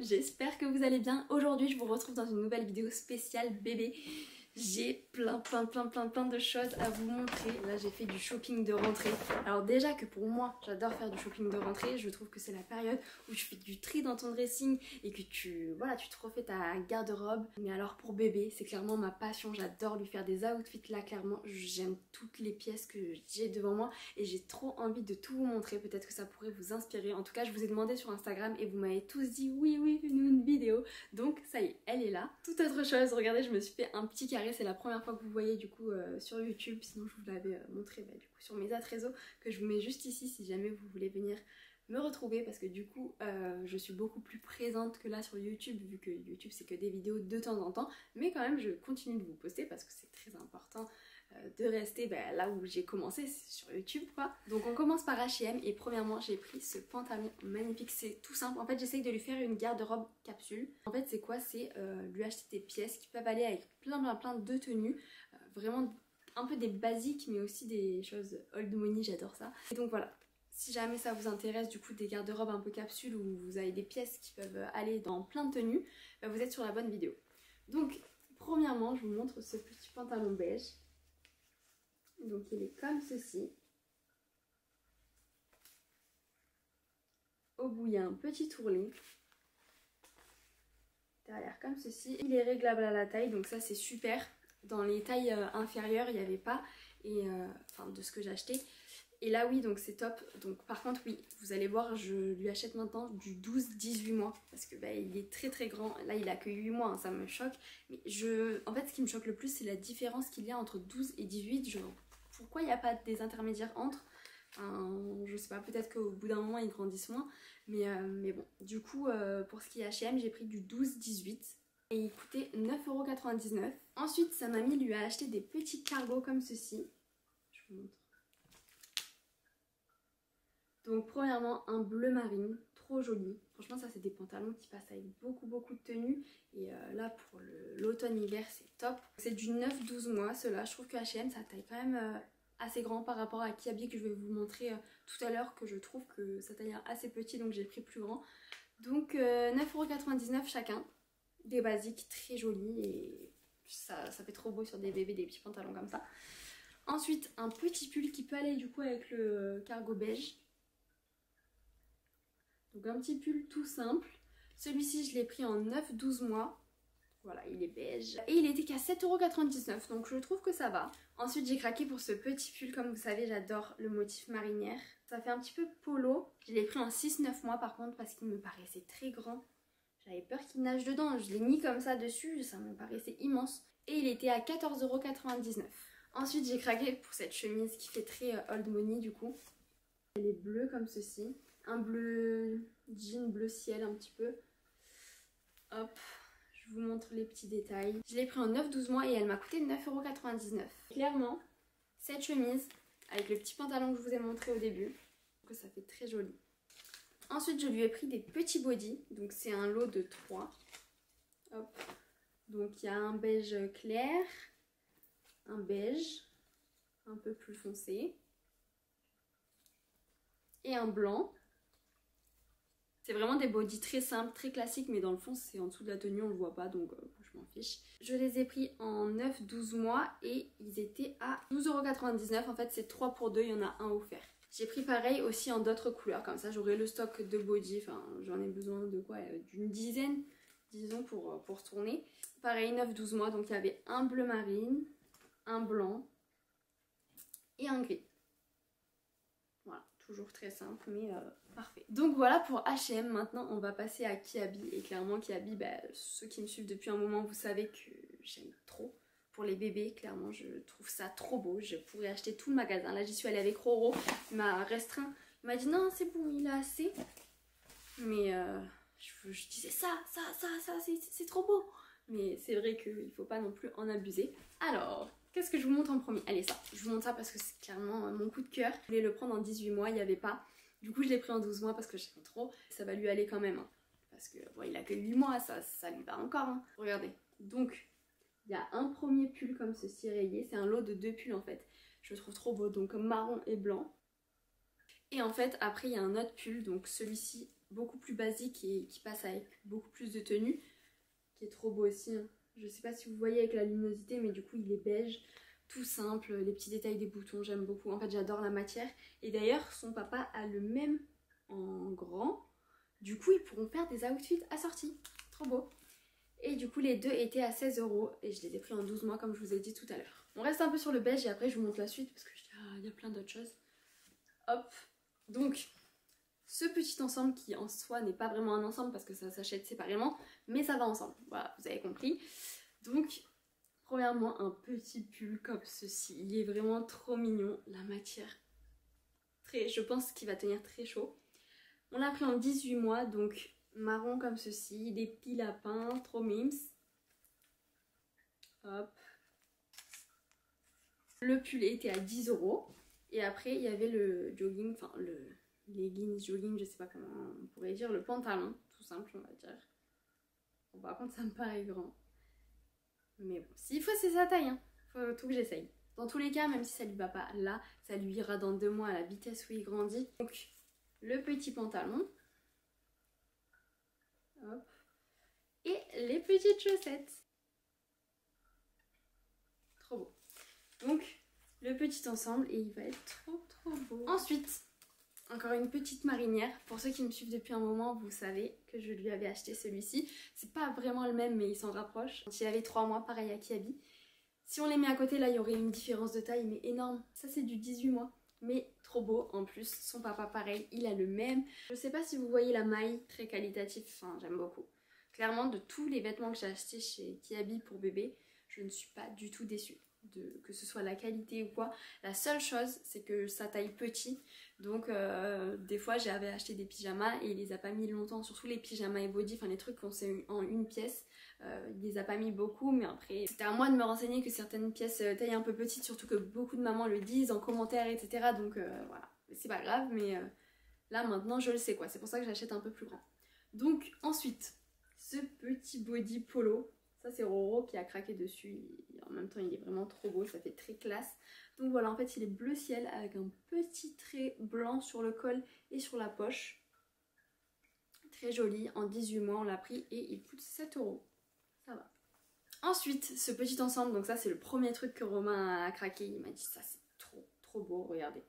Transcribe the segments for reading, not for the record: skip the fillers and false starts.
j'espère que vous allez bien. Aujourd'hui je vous retrouve dans une nouvelle vidéo spéciale bébé. J'ai plein de choses à vous montrer. Là j'ai fait du shopping de rentrée. Alors déjà que pour moi j'adore faire du shopping de rentrée. Je trouve que c'est la période où tu fais du tri dans ton dressing et que tu te refais ta garde-robe. Mais alors pour bébé c'est clairement ma passion. J'adore lui faire des outfits là, clairement. J'aime toutes les pièces que j'ai devant moi et j'ai trop envie de tout vous montrer. Peut-être que ça pourrait vous inspirer. En tout cas je vous ai demandé sur Instagram et vous m'avez tous dit oui fais-nous une vidéo. Donc ça y est, elle est là. Toute autre chose, regardez, je me suis fait un petit carré. C'est la première fois que vous voyez du coup sur YouTube, sinon je vous l'avais montré du coup sur mes réseaux, que je vous mets juste ici si jamais vous voulez venir me retrouver, parce que du coup je suis beaucoup plus présente que là sur YouTube, vu que YouTube c'est que des vidéos de temps en temps, mais quand même je continue de vous poster parce que c'est très important de rester là où j'ai commencé, sur YouTube quoi. Donc on commence par H&M et premièrement j'ai pris ce pantalon magnifique, c'est tout simple. En fait j'essaye de lui faire une garde-robe capsule. En fait c'est quoi? C'est lui acheter des pièces qui peuvent aller avec plein de tenues, vraiment un peu des basiques mais aussi des choses old money, j'adore ça. Et donc voilà, si jamais ça vous intéresse du coup des garde-robes un peu capsules où vous avez des pièces qui peuvent aller dans plein de tenues, vous êtes sur la bonne vidéo. Donc premièrement je vous montre ce petit pantalon beige. Donc il est comme ceci. Au bout il y a un petit ourlet. Derrière comme ceci. Il est réglable à la taille, donc ça c'est super. Dans les tailles inférieures il n'y avait pas, et enfin de ce que j'ai acheté. Et là oui, donc c'est top. Donc par contre oui, vous allez voir, je lui achète maintenant du 12-18 mois. Parce que il est très grand. Là il a que 8 mois, hein, ça me choque. Mais en fait ce qui me choque le plus c'est la différence qu'il y a entre 12 et 18. Pourquoi il n'y a pas des intermédiaires entre? Je sais pas, peut-être qu'au bout d'un moment ils grandissent moins. Mais bon, du coup pour ce qui est H&M j'ai pris du 12-18. Et il coûtait 9,99 €. Ensuite sa mamie lui a acheté des petits cargos comme ceci. Je vous montre. Donc premièrement un bleu marine, trop joli. Franchement ça c'est des pantalons qui passent avec beaucoup de tenues. Et là pour l'automne-hiver c'est top. C'est du 9-12 mois ceux-là. Je trouve que H&M ça taille quand même assez grand par rapport à Kiabi, que je vais vous montrer tout à l'heure, que je trouve que ça taille assez petit, donc j'ai pris plus grand. Donc 9,99 € chacun. Des basiques très jolis et ça fait trop beau sur des bébés, des petits pantalons comme ça. Ensuite un petit pull qui peut aller du coup avec le cargo beige. Donc un petit pull tout simple. Celui-ci je l'ai pris en 9-12 mois. Voilà, il est beige. Et il était qu'à 7,99 €, donc je trouve que ça va. Ensuite j'ai craqué pour ce petit pull, comme vous savez j'adore le motif marinière. Ça fait un petit peu polo. Je l'ai pris en 6-9 mois par contre parce qu'il me paraissait très grand. J'avais peur qu'il nage dedans, je l'ai mis comme ça dessus, ça me paraissait immense. Et il était à 14,99 €. Ensuite j'ai craqué pour cette chemise qui fait très old money du coup. Elle est bleue comme ceci. Un bleu jean, bleu ciel un petit peu. Hop, je vous montre les petits détails. Je l'ai pris en 9-12 mois et elle m'a coûté 9,99 €. Clairement, cette chemise, avec le petit pantalon que je vous ai montré au début, que ça fait très joli. Ensuite, je lui ai pris des petits bodys. Donc c'est un lot de 3. Hop. Donc il y a un beige clair, un beige un peu plus foncé et un blanc. C'est vraiment des bodys très simples, très classiques, mais dans le fond c'est en dessous de la tenue, on le voit pas, donc je m'en fiche. Je les ai pris en 9-12 mois et ils étaient à 12,99 €. En fait c'est 3 pour 2, il y en a un offert. J'ai pris pareil aussi en d'autres couleurs, comme ça j'aurai le stock de body, enfin j'en ai besoin de quoi, d'une dizaine disons pour tourner. Pareil 9-12 mois, donc il y avait un bleu marine, un blanc et un gris. Voilà, toujours très simple mais parfait. Donc voilà pour H&M. Maintenant on va passer à Kiabi. Et clairement Kiabi, ceux qui me suivent depuis un moment vous savez que j'aime trop. Pour les bébés, clairement je trouve ça trop beau. Je pourrais acheter tout le magasin. Là j'y suis allée avec Roro, il m'a restreint. Il m'a dit non c'est bon, il a assez. Mais je disais ça c'est trop beau. Mais c'est vrai qu'il ne faut pas non plus en abuser. Alors, qu'est-ce que je vous montre en premier? Allez ça, je vous montre ça parce que c'est clairement mon coup de cœur. Je voulais le prendre en 18 mois, il n'y avait pas. Du coup je l'ai pris en 12 mois parce que j'aime trop. Ça va lui aller quand même. Hein. Parce que bon, il a que 8 mois, ça lui va encore. Hein. Regardez. Donc, il y a un premier pull comme ceci rayé. C'est un lot de 2 pulls en fait. Je le trouve trop beau. Donc marron et blanc. Et en fait après il y a un autre pull. Donc celui-ci beaucoup plus basique et qui passe avec beaucoup plus de tenue, qui est trop beau aussi, hein. Je sais pas si vous voyez avec la luminosité, mais du coup il est beige, tout simple, les petits détails des boutons, j'aime beaucoup. En fait j'adore la matière. Et d'ailleurs son papa a le même en grand. Du coup ils pourront faire des outfits assortis. Trop beau. Et du coup les deux étaient à 16 € et je les ai pris en 12 mois comme je vous ai dit tout à l'heure. On reste un peu sur le beige et après je vous montre la suite parce que il y a plein d'autres choses. Hop. Donc ce petit ensemble qui en soi n'est pas vraiment un ensemble parce que ça s'achète séparément, mais ça va ensemble, voilà, vous avez compris. Donc premièrement un petit pull comme ceci, il est vraiment trop mignon, la matière, je pense qu'il va tenir très chaud. On l'a pris en 18 mois, donc marron comme ceci, des petits lapins, trop mimes. Hop. Le pull était à 10 € et après il y avait le jogging, enfin le leggings, jogging, je sais pas comment on pourrait dire, le pantalon, tout simple on va dire. Bon, par contre ça me paraît grand. Mais bon, s'il faut c'est sa taille, hein. Faut tout que j'essaye. Dans tous les cas, même si ça lui va pas là, ça lui ira dans 2 mois à la vitesse où il grandit. Donc le petit pantalon. Hop. Et les petites chaussettes. Trop beau. Donc le petit ensemble et il va être trop beau. Ensuite, encore une petite marinière. Pour ceux qui me suivent depuis un moment, vous savez que je lui avais acheté celui-ci. C'est pas vraiment le même mais il s'en rapproche. Il avait 3 mois, pareil à Kiabi. Si on les met à côté là, il y aurait une différence de taille mais énorme. Ça c'est du 18 mois. Mais trop beau en plus. Son papa pareil, il a le même. Je sais pas si vous voyez la maille, très qualitatif. Enfin j'aime beaucoup. Clairement de tous les vêtements que j'ai achetés chez Kiabi pour bébé, je ne suis pas du tout déçue. Que ce soit la qualité ou quoi. La seule chose c'est que ça taille petit, donc des fois j'avais acheté des pyjamas et il les a pas mis longtemps, surtout les pyjamas et body, enfin les trucs qu'on sait en une pièce, il les a pas mis beaucoup, mais après c'était à moi de me renseigner que certaines pièces taillent un peu petites, surtout que beaucoup de mamans le disent en commentaire etc, donc voilà, c'est pas grave, mais là maintenant je le sais quoi, c'est pour ça que j'achète un peu plus grand. Donc ensuite ce petit body polo, ça c'est Roro qui a craqué dessus, en même temps il est vraiment trop beau, ça fait très classe. Donc voilà, en fait il est bleu ciel avec un petit trait blanc sur le col et sur la poche. Très joli, en 18 mois on l'a pris et il coûte 7 €. Ça va. Ensuite, ce petit ensemble, donc ça c'est le premier truc que Romain a craqué, il m'a dit ça c'est trop beau, regardez.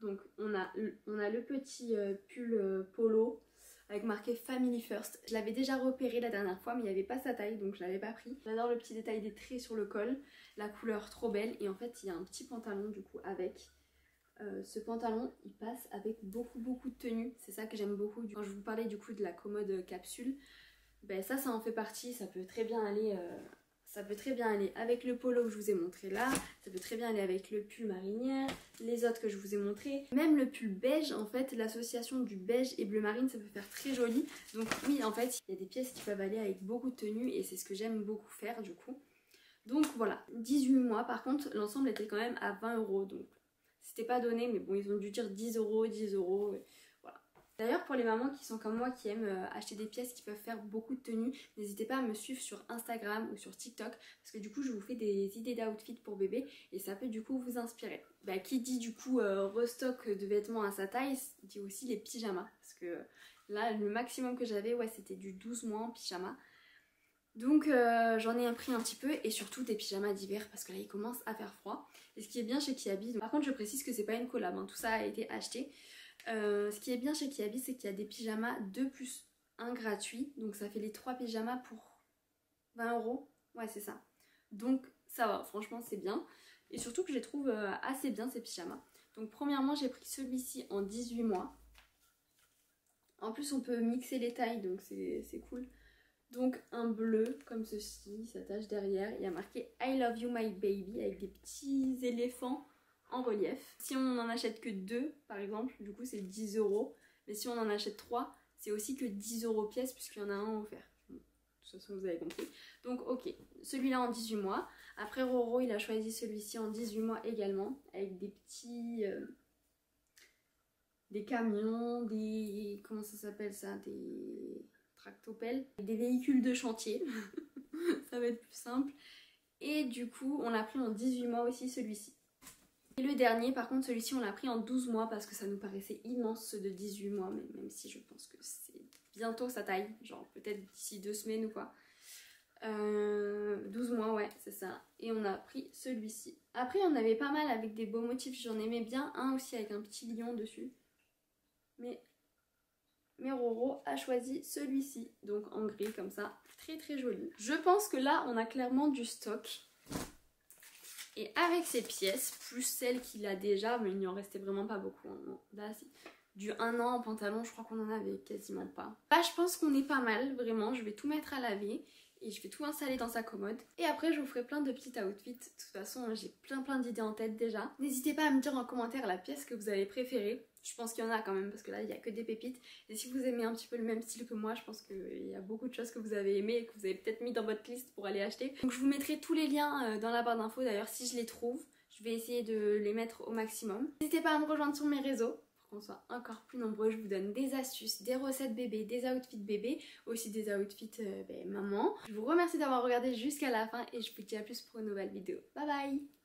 Donc on a le petit pull polo avec marqué Family First. Je l'avais déjà repéré la dernière fois mais il n'y avait pas sa taille donc je l'avais pas pris. J'adore le petit détail des traits sur le col, la couleur trop belle et en fait il y a un petit pantalon du coup avec. Ce pantalon il passe avec beaucoup de tenues, c'est ça que j'aime beaucoup. Quand je vous parlais du coup de la commode capsule, ben ça en fait partie, ça peut très bien aller... Ça peut très bien aller avec le polo que je vous ai montré là, ça peut très bien aller avec le pull marinière, les autres que je vous ai montré. Même le pull beige, en fait, l'association du beige et bleu marine, ça peut faire très joli. Donc oui, en fait, il y a des pièces qui peuvent aller avec beaucoup de tenues et c'est ce que j'aime beaucoup faire du coup. Donc voilà, 18 mois par contre, l'ensemble était quand même à 20 €. Donc c'était pas donné, mais bon, ils ont dû dire 10 €, 10 €. Voilà. D'ailleurs pour les mamans qui sont comme moi qui aiment acheter des pièces qui peuvent faire beaucoup de tenues, n'hésitez pas à me suivre sur Instagram ou sur TikTok parce que du coup je vous fais des idées d'outfit pour bébé et ça peut du coup vous inspirer. Bah, qui dit du coup restock de vêtements à sa taille, dit aussi les pyjamas parce que là le maximum que j'avais ouais c'était du 12 mois en pyjama. Donc j'en ai pris un petit peu et surtout des pyjamas d'hiver parce que là il commence à faire froid. Et ce qui est bien chez Kiabi, par contre je précise que c'est pas une collab, hein, tout ça a été acheté. Ce qui est bien chez Kiabi c'est qu'il y a des pyjamas 2 plus 1 gratuit. Donc ça fait les 3 pyjamas pour 20 €. Ouais c'est ça. Donc ça va, franchement c'est bien. Et surtout que je les trouve assez bien ces pyjamas. Donc premièrement j'ai pris celui-ci en 18 mois. En plus on peut mixer les tailles donc c'est cool. Donc un bleu comme ceci, s'attache derrière, il y a marqué I love you my baby avec des petits éléphants en relief. Si on n'en achète que 2 par exemple, du coup c'est 10 €, mais si on en achète 3, c'est aussi que 10 € pièce puisqu'il y en a un offert. De toute façon vous avez compris. Donc ok, celui-là en 18 mois. Après Roro il a choisi celui-ci en 18 mois également avec des petits... des camions, des... comment ça s'appelle ça, des... tractopelles, des véhicules de chantier, ça va être plus simple. Et du coup, on l'a pris en 18 mois aussi celui-ci. Et le dernier, par contre, celui-ci on l'a pris en 12 mois parce que ça nous paraissait immense, ceux de 18 mois, mais même si je pense que c'est bientôt sa taille, genre peut-être d'ici 2 semaines ou quoi. 12 mois, ouais, c'est ça. Et on a pris celui-ci. Après, on avait pas mal avec des beaux motifs, j'en aimais bien un aussi avec un petit lion dessus. Mais Roro a choisi celui-ci, donc en gris comme ça, très très joli. Je pense que là, on a clairement du stock. Et avec ces pièces, plus celles qu'il a déjà, mais il n'y en restait vraiment pas beaucoup. Hein. Là, du 1 an en pantalon, je crois qu'on en avait quasiment pas. Là, je pense qu'on est pas mal, vraiment. Je vais tout mettre à laver et je vais tout installer dans sa commode. Et après, je vous ferai plein de petits outfits. De toute façon, j'ai plein d'idées en tête déjà. N'hésitez pas à me dire en commentaire la pièce que vous avez préférée. Je pense qu'il y en a quand même parce que là il n'y a que des pépites. Et si vous aimez un petit peu le même style que moi, je pense qu'il y a beaucoup de choses que vous avez aimées et que vous avez peut-être mis dans votre liste pour aller acheter. Donc je vous mettrai tous les liens dans la barre d'infos d'ailleurs si je les trouve. Je vais essayer de les mettre au maximum. N'hésitez pas à me rejoindre sur mes réseaux pour qu'on soit encore plus nombreux. Je vous donne des astuces, des recettes bébé, des outfits bébé, aussi des outfits maman. Je vous remercie d'avoir regardé jusqu'à la fin et je vous dis à plus pour une nouvelle vidéo. Bye bye!